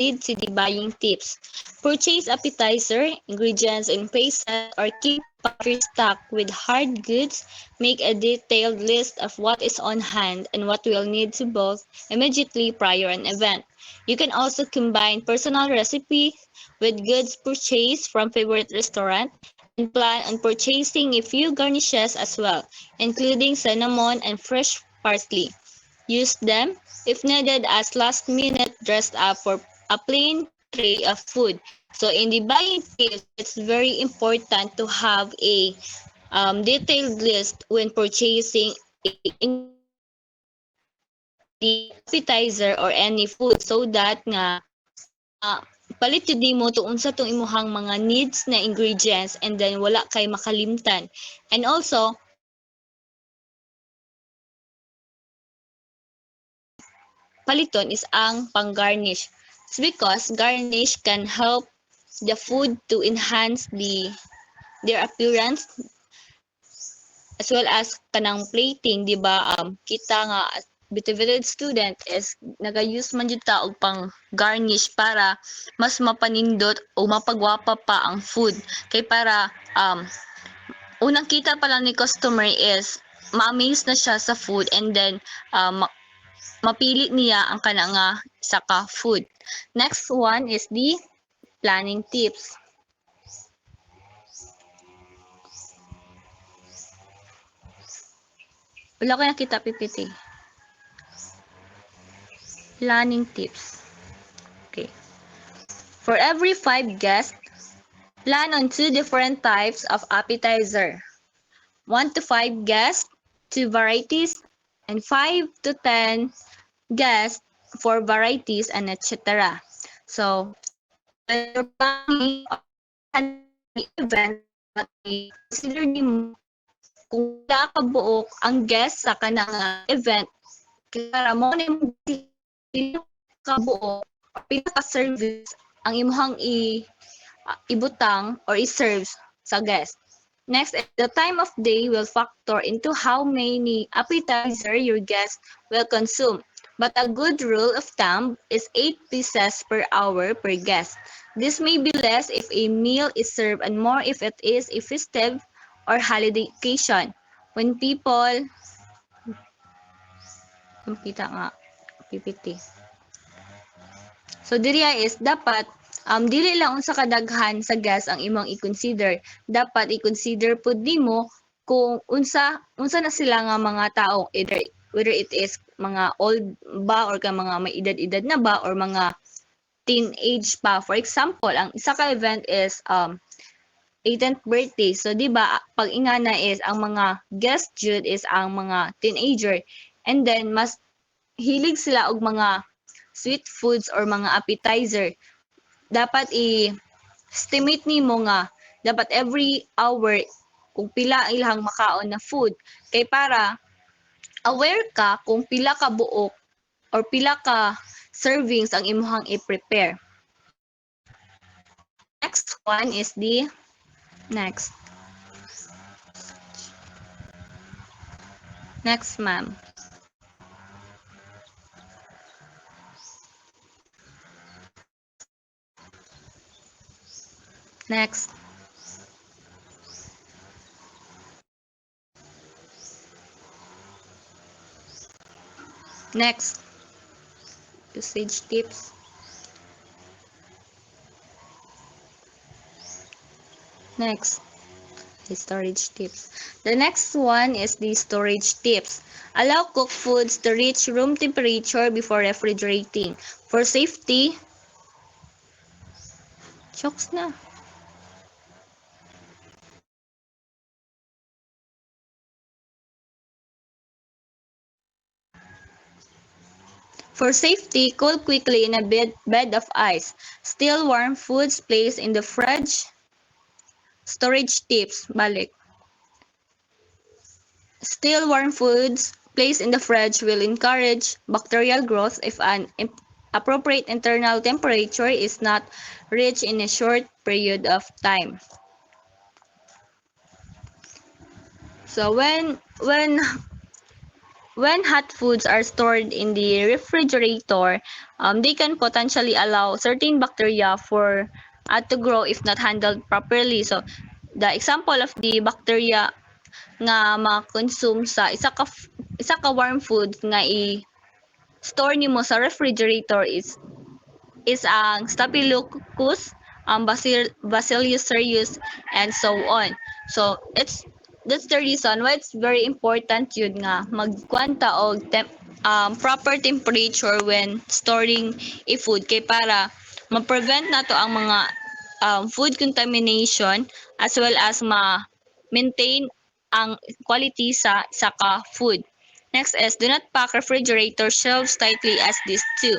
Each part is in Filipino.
lead to the buying tips. Purchase appetizer, ingredients, and pastries, or keep a pantry stocked with hard goods. Make a detailed list of what is on hand and what will need to both immediately prior an event. You can also combine personal recipe with goods purchased from favorite restaurant and plan on purchasing a few garnishes as well, including cinnamon and fresh parsley. Use them, if needed, as last-minute dressed up for a plain tray of food. So in the buying tips, it's very important to have a detailed list when purchasing the appetizer or any food so that nga palit jud nimo tuon sa tong imuhang mga needs na ingredients and then wala kay makalimtan. And also, paliton is ang pang-garnish. It's because garnish can help the food to enhance their appearance as well as kanang plating, di ba? Kita nga motivated student is naga-use man jud ta og pang garnish para mas mapanindot o mapagwapa pa ang food. Kay para unang kita pa lang ni customer is ma-amaze na siya sa food and then mapili niya ang kana nga saka food. Next one is the planning tips. Wala ko nakita PPT. Planning tips. Okay. For every 5 guests, plan on 2 different types of appetizer. 1 to 5 guests, 2 varieties, and 5 to 10 guests for varieties and etc. So, when you're planning an event, consider mo kung wala ka buok ang guest sa kanang event, kaya mo na yung pinaka-buok or pinaka-service ang imuhang ibutang or i-serve sa guest. Next, the time of day will factor into how many appetizer your guest will consume. But a good rule of thumb is 8 pieces per hour per guest. This may be less if a meal is served and more if it is a festive or holiday occasion. When people kita nga PPT. So diri is dapat dili lang unsa kadaghan sa guest ang imong i-consider. Dapat i-consider pud nimo kung unsa na sila nga mga tao, whether it is mga old ba or ka mga may edad-edad na ba or mga teenage pa. For example, ang isa ka event is 18th birthday. So, di ba, pag ingana is, ang mga guest jud is ang mga teenager. And then, mas hilig sila og mga sweet foods or mga appetizer. Dapat i-estimate nimo nga, dapat every hour, kung pila ilang makaon na food. Kay para, aware ka kung pila ka buok or pila ka servings ang imuhang i-prepare. Next one is the Next, ma'am. Next. Next. Usage tips. Next. The storage tips. The next one is the storage tips. Allow cooked foods to reach room temperature before refrigerating. For safety, chokes na. For safety, cool quickly in a bed of ice. Still warm foods placed in the fridge. Storage tips, balik. Still warm foods placed in the fridge will encourage bacterial growth if an appropriate internal temperature is not reached in a short period of time. So when when hot foods are stored in the refrigerator, they can potentially allow certain bacteria to grow if not handled properly. So, the example of the bacteria nga ma-consume sa isa ka warm food nga i-store nimo sa refrigerator is ang Staphylococcus, Bacillus cereus, and so on. So that's the reason why it's very important yun nga magkwanta og proper temperature when storing a food kay para ma-prevent nato ang mga food contamination as well as ma-maintain ang quality sa ka food. Next is, do not pack refrigerator shelves tightly as this too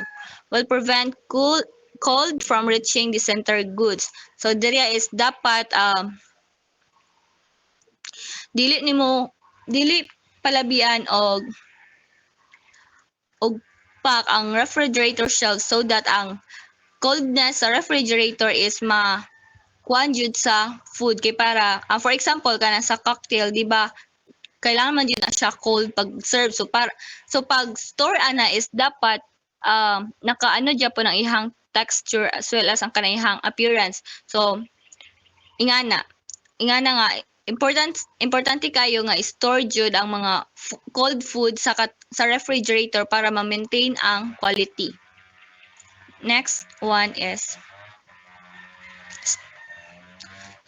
will prevent cold from reaching the center goods. So diri is dapat dili palabian og pack ang refrigerator shelves so that ang coldness sa refrigerator is kuan jud sa food kay para for example kana sa cocktail di ba kailangan man din na siya cold pag serve so pag store ana is dapat nakaano dya po ng ihang texture as well as ang kanang appearance. So ingana nga importante kayo nga i-store jud ang mga cold food sa refrigerator para ma-maintain ang quality. Next one is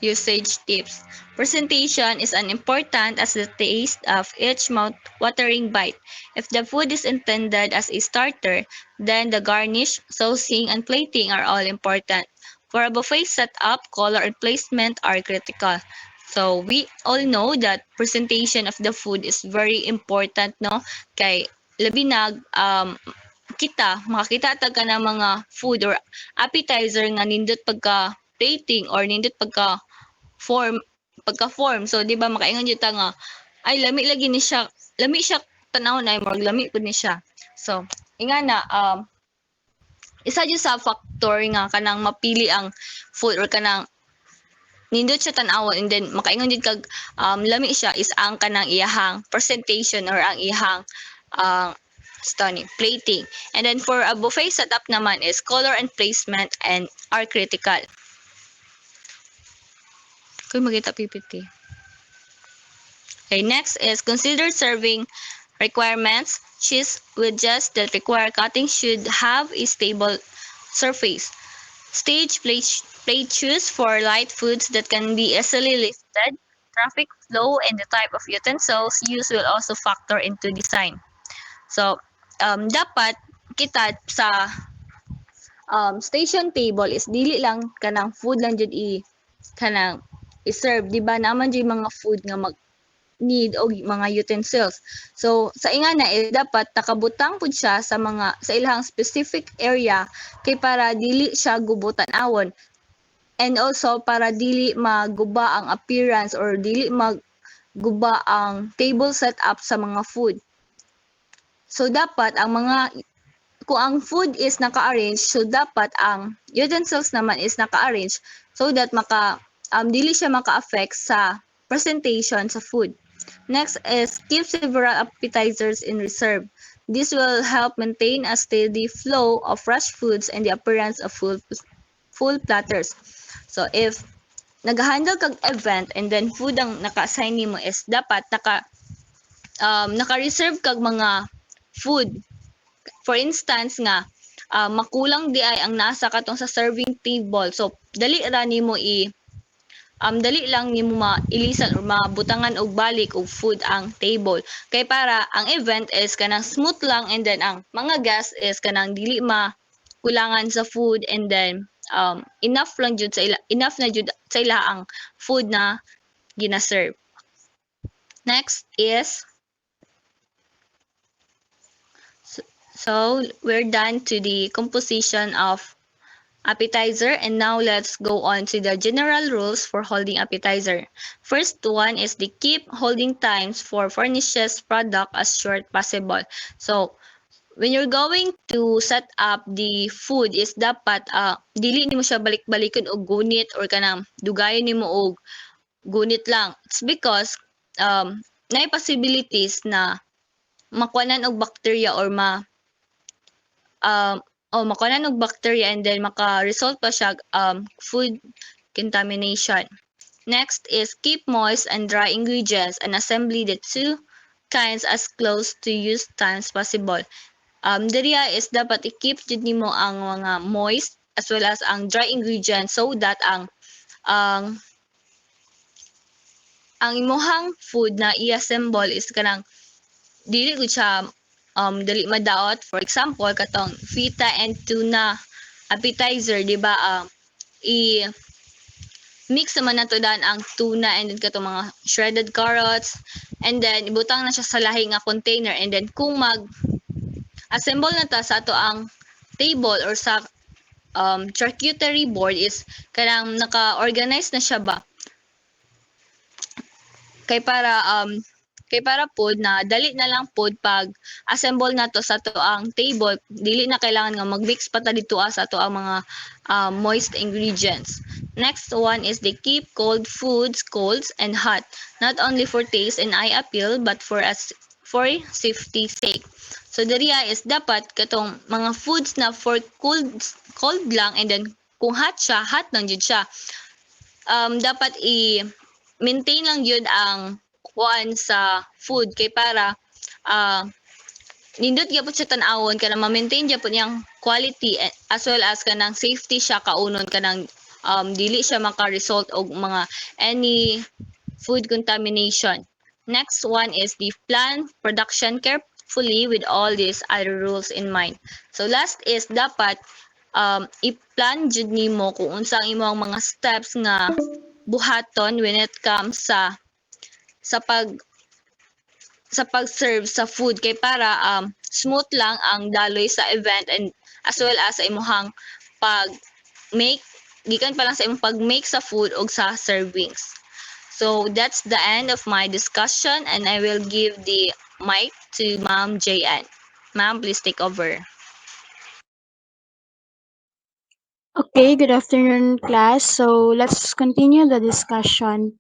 usage tips. Presentation is as important as the taste of each mouth-watering bite. If the food is intended as a starter, then the garnish, saucing, and plating are all important. For a buffet setup, color and placement are critical. So we all know that presentation of the food is very important, no? Kay labi na makakita ta ka ng mga food or appetizer nga nindot pagka plating or nindot pagka form. So di ba makaingon jud ta nga ay lami siya tanaw na more lami pud ni siya. So ingana isa jud sa factor nga kanang mapili ang food or kanang nindot siya tan-awon and then makaingon jud kag lami siya is ang kanang iyahang presentation or ang iyahang plating. And then for a buffet setup naman is color and placement and are critical. Kung magita PPT. Okay, next is consider serving requirements. Cheese wedges that require cutting should have a stable surface. Stage plate choose for light foods that can be easily lifted. Traffic flow and the type of utensils used will also factor into design. So, dapat kita sa station table is dili lang kanang food lang jud kanang i-serve, di ba? Naman jud mga food nga need og mga utensils. So sa ingana dapat nakabutang pud siya sa ilahang specific area kay para dili siya gubutan awon. And also para dili maguba ang appearance or dili magguba ang table setup sa mga food. So dapat kung ang food is naka-arrange, so dapat ang utensils naman is naka-arrange so that dili siya maka-affect sa presentation sa food. Next is keep several appetizers in reserve. This will help maintain a steady flow of fresh foods and the appearance of full platters. So if nag-handle kag event and then food ang naka-assign nimo is dapat naka-reserve kag mga food. For instance nga makulang di ay ang nasa katong sa serving table. So dali ra nimo dali lang nimo mailisan or mabutangan og balik og food ang table kay para ang event is kanang smooth lang and then ang mga guests is kanang dili makulangan sa food and then enough na jud sa ila ang food na gina-serve. Next is so we're done to the composition of appetizer, and now let's go on to the general rules for holding appetizer. First one is the keep holding times for furnishes product as short possible. So when you're going to set up the food is dapat dili nimo siya balik-balikon og gunit or kanang dugayon nimo og gunit lang. It's because nay possibilities na makuanan og bacteria or um makuanan og bacteria and then maka-result pa siya food contamination. Next is keep moist and dry ingredients and assembly the two kinds as close to use times possible. Diriya is dapat i-keep jud nimo ang mga moist as well as ang dry ingredients so that ang ang imuhang food na i-assemble is kanang dili gud siya dali madaot. For example, katong feta and tuna appetizer, di ba? I mix naman nato dan ang tuna and then katong mga shredded carrots and then ibutang na siya sa lahi nga container and then kung assemble na ta sa ato ang table or sa charcuterie board is kanang naka-organize na siya ba kay para pod na dali na lang pod pag assemble nato sa to ang table, dili na kailangan nga mag-mix pa ta dito sa to ang mga moist ingredients. Next one is they keep cold foods cold and hot, not only for taste and eye appeal but for safety sake. So diriya is dapat katong mga foods na for cold lang and then kung hot siya, hot lang jud siya. Dapat maintain lang yun ang kuan sa food kay para nindot gyapon siya tan-awon kana ma-maintain gyapon yang quality as well as kanang safety siya kaunon kanang dili siya maka-result og mga any food contamination. Next one is the plan production carefully with all these other rules in mind. So last is dapat i-plan jud nimo kung unsa ang imong mga steps nga buhaton when it comes sa pag-serve sa food kay para smooth lang ang daloy sa event and as well as sa imong pag-make gikan pa lang sa imong pag-make sa food og sa servings. So that's the end of my discussion and I will give the mic to Ma'am JN. Ma'am, please take over. Okay, good afternoon, class. So let's continue the discussion.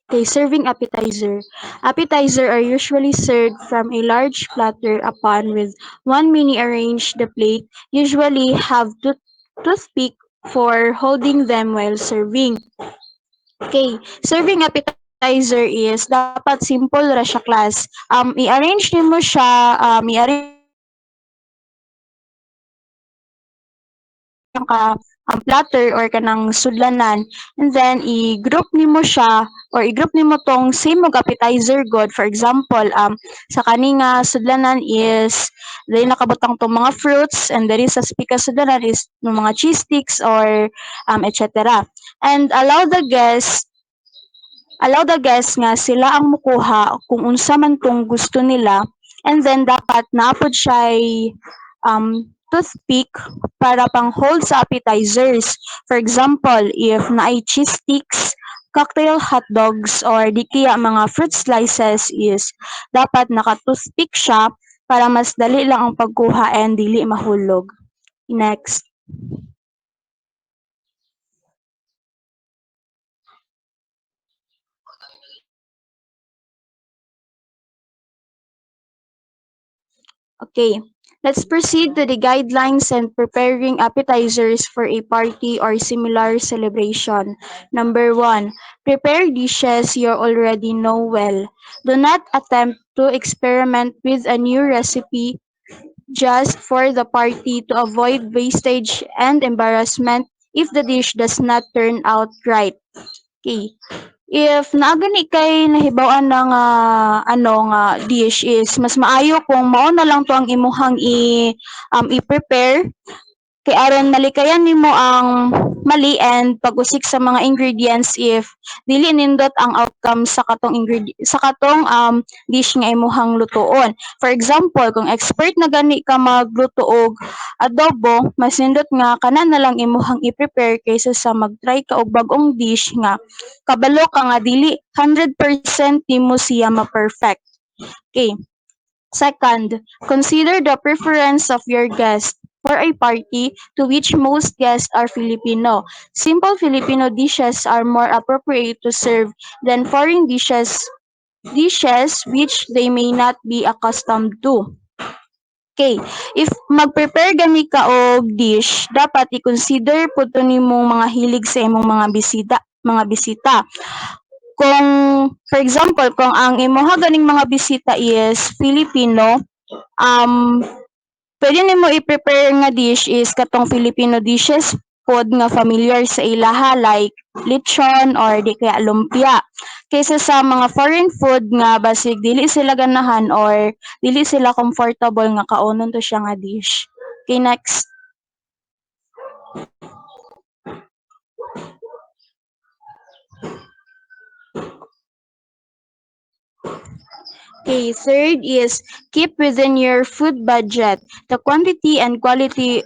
Okay, serving appetizer. Appetizer are usually served from a large platter upon with one mini arrange the plate, usually have toothpick for holding them while serving. Okay, serving appetizer is dapat simple ra siya class. I-arrange nimo siya, i-arrange nimo siya kanang platter or kanang sudlanan and then i-group nimo siya or i-group nimo tong same og appetizer god. For example, sa kani nga sudlanan is dahil nakabutang tong mga fruits and there is sa speaker sudlanan is ng mga cheese sticks or etc. And allow the guests nga sila ang mukuha kung unsa man tong gusto nila and then dapat naapod siya toothpick para pang hold sa appetizers. For example, if naay cheese sticks, cocktail hot dogs or di kaya mga fruit slices is dapat naka-toothpick siya para mas dali lang ang pagkuha and dili mahulog. Next. Okay, let's proceed to the guidelines and preparing appetizers for a party or similar celebration. Number one, prepare dishes you already know well. Do not attempt to experiment with a new recipe just for the party to avoid wastage and embarrassment if the dish does not turn out right. Okay. If naagani kay nahibaw-an na nga nga dish is mas maayo kung mao na lang 'to ang imuhang i-prepare kay aron malikayan nimo ang mali and pag-usik sa mga ingredients if dili nindot ang outcome sa katong dish nga imuhang lutoon. For example, kung expert na gani ka magluto og adobo, mas nindot nga kana na lang imuhang i-prepare kaysa sa mag-try ka og bag-ong dish nga kabalo ka nga dili 100% nimo siya ma-perfect. Okay. Second, consider the preference of your guest. For a party to which most guests are Filipino, simple Filipino dishes are more appropriate to serve than foreign dishes dishes which they may not be accustomed to. Okay, if mag-prepare gani ka og dish, dapat i-consider po to nimong mga hilig sa imong mga bisita. Kung for example, kung ang imuha ganing mga bisita is Filipino, um pwede nimo i-prepare nga dish is katong Filipino dishes pod nga familiar sa ilaha like lechon or di kaya lumpia. Kaysa sa mga foreign food nga basig dili sila ganahan or dili sila comfortable nga kaunon to siya nga dish. Okay, next. Okay, third is keep within your food budget. The quantity and quality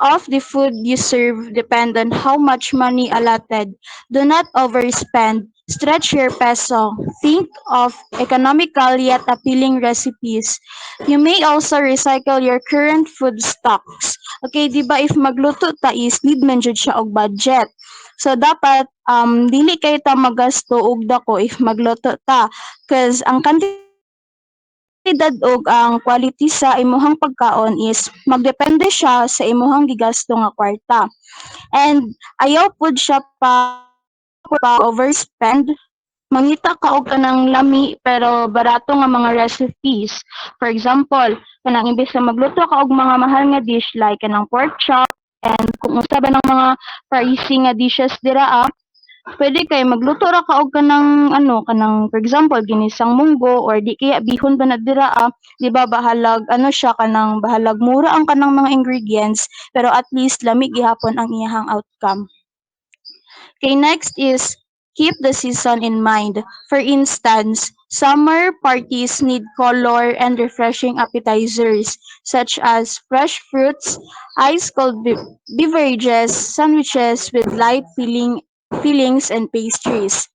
of the food you serve depend on how much money allotted. Do not overspend. Stretch your peso. Think of economical yet appealing recipes. You may also recycle your current food stocks. Okay, di ba if magluto ta is need man jud siya og budget. So dapat dili kay ta magasto og dako if magluto ta, cause ang kantidad ug ang quality sa imuhang pagkaon is magdepende siya sa imuhang gigasto nga kwarta. And ayaw pud siya pa overspend. Mangita ka og kanang lami pero barato nga mga recipes. For example, kanang imbes na magluto ka og mga mahal nga dish like kanang pork chop and kung usa ba ng mga pricey nga dishes dira pwede kay magluto ra ka og kanang for example ginisang munggo or di kaya bihon ba na dira di ba bahalag siya kanang bahalag mura ang kanang mga ingredients pero at least lami gihapon ang iyahang outcome. Okay, next is keep the season in mind. For instance, summer parties need color and refreshing appetizers such as fresh fruits, ice cold beverages, sandwiches with light fillings and pastries.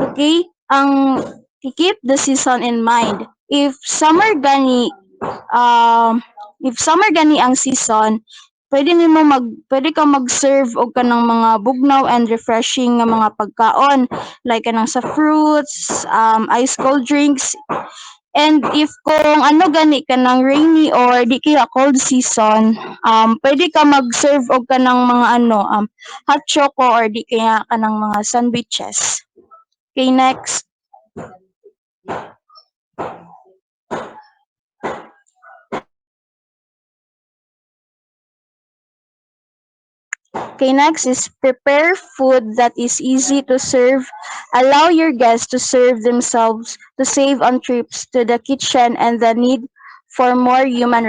Okay? Ang keep the season in mind. Um, if summer gani ang season, pwede ka mag-serve og kanang mga bugnaw and refreshing nga mga pagkaon like kanang sa fruits, ice cold drinks. And if kung gani kanang rainy or di kaya cold season, pwede ka mag-serve og kanang mga hot choco or di kaya kanang mga sandwiches. Okay, next. Okay, next is prepare food that is easy to serve. Allow your guests to serve themselves to save on trips to the kitchen and the need for more human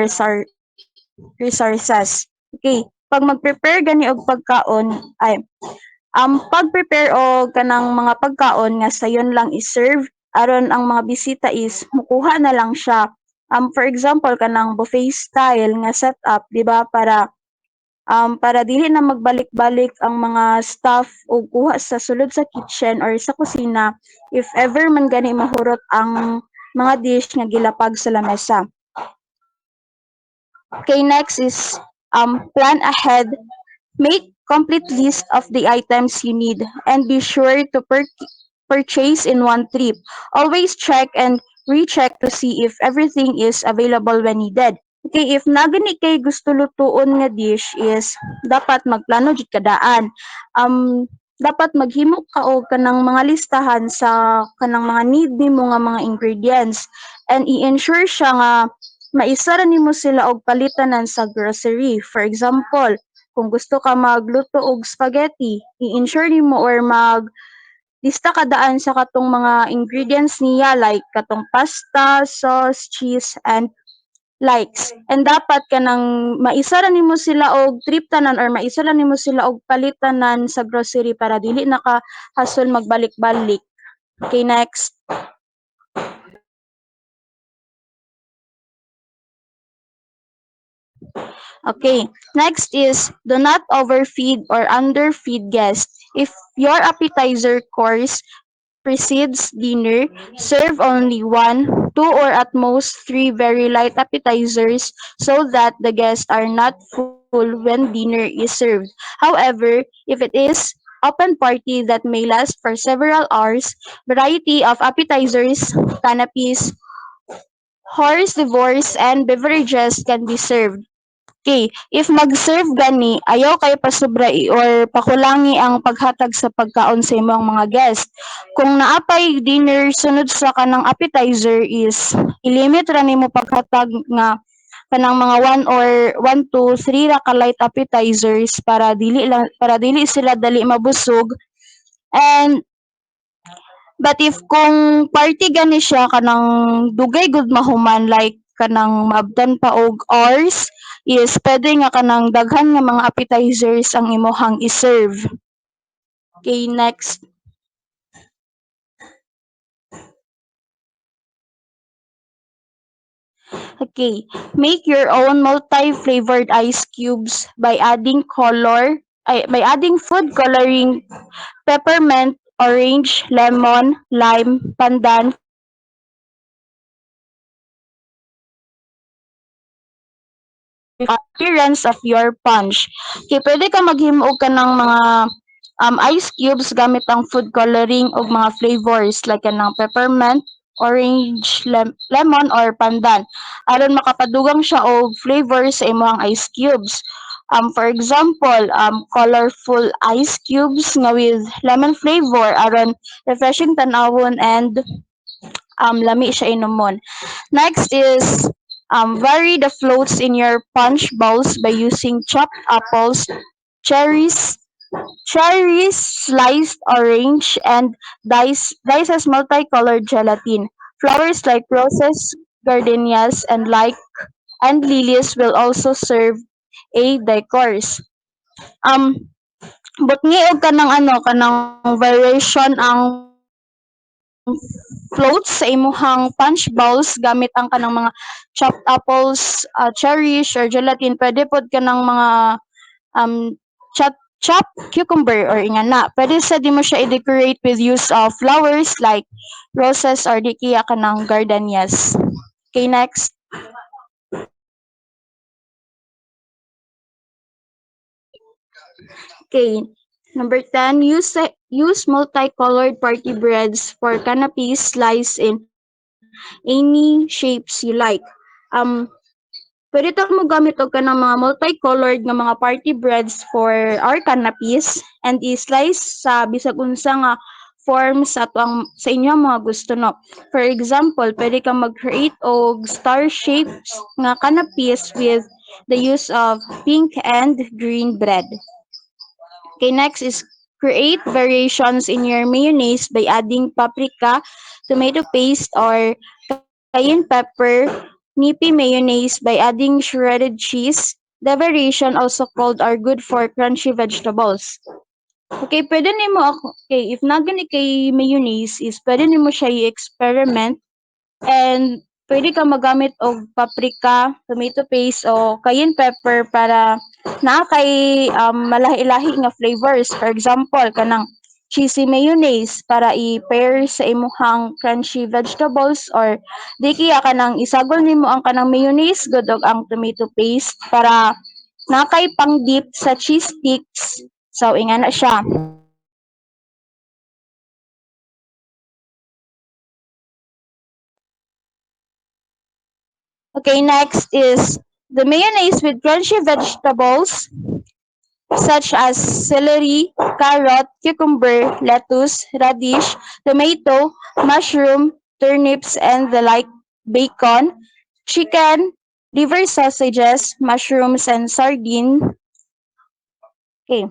resources. Okay, pag mag-prepare gani og pagkaon, pag-prepare og kanang mga pagkaon nga sayon lang i-serve aron ang mga bisita is mukuha na lang siya. For example, kanang buffet style nga setup, di ba, para dili na magbalik-balik ang mga staff o kuha sa sulod sa kitchen or sa kusina if ever man gani mahurot ang mga dish nga gilapag sa lamesa. Okay, next is plan ahead. Make complete list of the items you need and be sure to purchase in one trip. Always check and recheck to see if everything is available when needed. Okay, if nagani kay gusto lutuon nga dish is dapat magplano jud kadaan. Dapat maghimo ka og kanang mga listahan sa kanang mga need nimo nga mga ingredients and i-ensure siya nga maisa ra nimo sila og palitanan sa grocery. For example, kung gusto ka magluto og spaghetti, i-ensure nimo or lista ka daan sa katong mga ingredients niya like katong pasta, sauce, cheese, and likes. And dapat kanang maisa ra nimo sila og trip tanan or maisa ra nimo sila og palitanan sa grocery para dili naka hasol magbalik-balik. Okay, next. Okay, next is do not overfeed or underfeed guests. If your appetizer course precedes dinner, serve only one, two, or at most three very light appetizers so that the guests are not full when dinner is served. However, if it is open party that may last for several hours, variety of appetizers, canapes, horse divorce, and beverages can be served. Okay, if mag-serve gani, ayaw kay pasobra or pakulangi ang paghatag sa pagkaon sa imong mga guest. Kung naapay dinner sunod sa kanang appetizer is ilimit ra nimo paghatag nga kanang mga 1 to 3 ra ka light appetizers para dili sila dali mabusog. And but if kung party gani siya kanang dugay gud mahuman like kanang maabtan pa og hours is pwede nga kanang daghan nga mga appetizers ang imuhang i-serve. Okay, next. Okay, make your own multi-flavored ice cubes by adding food coloring, peppermint, orange, lemon, lime, pandan, appearance of your punch. Okay, pwede ka maghimo ka ng mga ice cubes gamit ang food coloring o mga flavors like kanang peppermint, orange, lemon, or pandan. Aron makapadugang siya og flavors sa imong ice cubes. For example, colorful ice cubes nga with lemon flavor aron refreshing tanawon and lami siya inumon. Next is vary the floats in your punch bowls by using chopped apples, cherries, sliced orange, and dices multicolored gelatin. Flowers like roses, gardenias, and lilies will also serve a decors. Um, but ngayon ka ng kanang variation ang floats sa imuhang punch bowls gamit ang kanang mga chopped apples, cherries, or gelatin. Pwede pod ka ng mga chopped cucumber or ingana. Pwede sa di mo siya i-decorate with use of flowers like roses or di kaya ka ng gardenias. Okay, next. Okay. Number 10, use multicolored party breads for canapes sliced in any shapes you like. Um, Pwede ta mo gamit og kanang mga multicolored nga mga party breads for our canapes and i-slice sa bisag unsa nga form sa sa inyong mga gusto no. For example, pwede ka mag-create og star shapes nga canapes with the use of pink and green bread. Okay, next is create variations in your mayonnaise by adding paprika, tomato paste, or cayenne pepper, nippy mayonnaise by adding shredded cheese. The variation also called are good for crunchy vegetables. Okay, pwede nimo okay, if nagani kay mayonnaise is pwede nimo siya i-experiment and pwede ka magamit og paprika, tomato paste o cayenne pepper para na kay malahi-lahi nga flavors. For example, kanang cheesy mayonnaise para i-pair sa imuhang crunchy vegetables or di kaya kanang isagol nimo ang kanang mayonnaise good og ang tomato paste para na kay pang dip sa cheese sticks. So, ingana siya. Okay, next is the mayonnaise with crunchy vegetables such as celery, carrot, cucumber, lettuce, radish, tomato, mushroom, turnips, and the like, bacon, chicken, liver sausages, mushrooms, and sardine. Okay.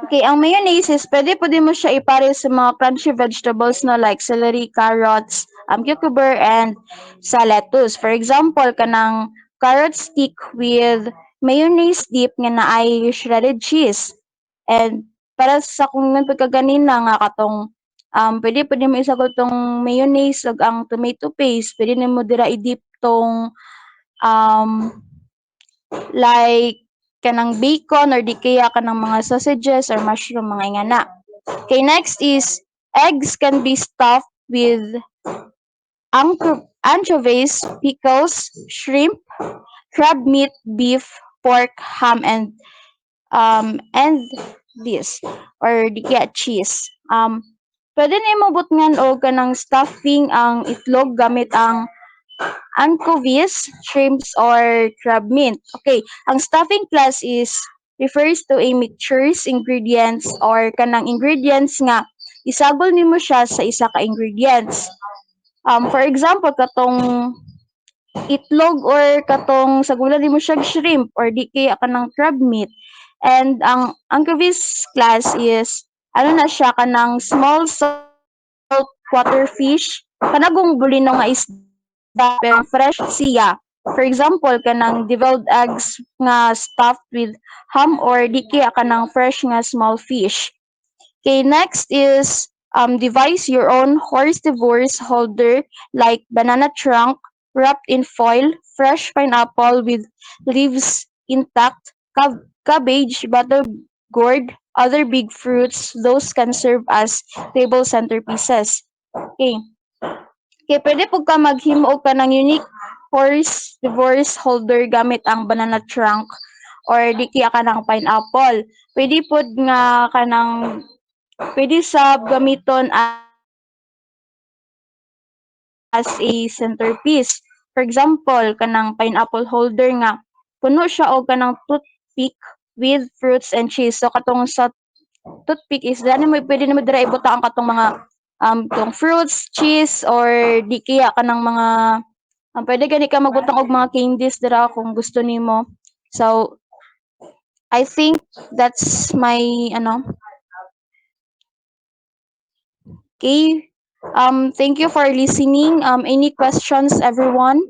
Okay, ang mayonnaise is pwede po din mo siya ipare sa mga crunchy vegetables no like celery, carrots, cucumber, and sa lettuce. For example, kanang carrot stick with mayonnaise dip nga naay shredded cheese. And para sa kung pagkaganina nga katong pwede mo isagol tong mayonnaise ug ang tomato paste, pwede nimo dira i-dip tong um, like kanang bacon or di kaya kanang mga sausages or mushroom mga ingana. Okay, next is eggs can be stuffed with anchovies, pickles, shrimp, crab meat, beef, pork, ham, and this. or di kaya cheese. Pwede na imabot og kanang stuffing ang itlog gamit ang anchovies, shrimps, or crab meat. Okay, ang stuffing class is refers to a mixtures ingredients or kanang ingredients nga isagol nimo siya sa isa ka ingredients. For example, katong itlog or katong sagulan nimo siya shrimp or di kaya kanang crab meat. And ang anchovies class is ano na siya kanang small saltwater fish kanagong bulino nga isda pero fresh siya. For example, kanang deviled eggs nga stuffed with ham or di kaya kanang fresh nga small fish. Okay, next is devise your own horse divorce holder like banana trunk wrapped in foil, fresh pineapple with leaves intact, cabbage, butter gourd, other big fruits. Those can serve as table centerpieces. Okay. Okay, pwede po ka maghimo ka ng unique horse divorce holder gamit ang banana trunk or di kaya ka ng pineapple. Pwede po nga ka ng pwede sab gamiton as a centerpiece. For example, kanang pineapple holder nga puno siya og kanang toothpick with fruits and cheese. So katong sa toothpick is dani mo pwede nimo dira ibutang ang katong mga tong fruits, cheese or di kaya kanang mga pwede gani ka magbutang og mga candies dira kung gusto nimo. So I think that's my okay. Thank you for listening. Any questions, everyone?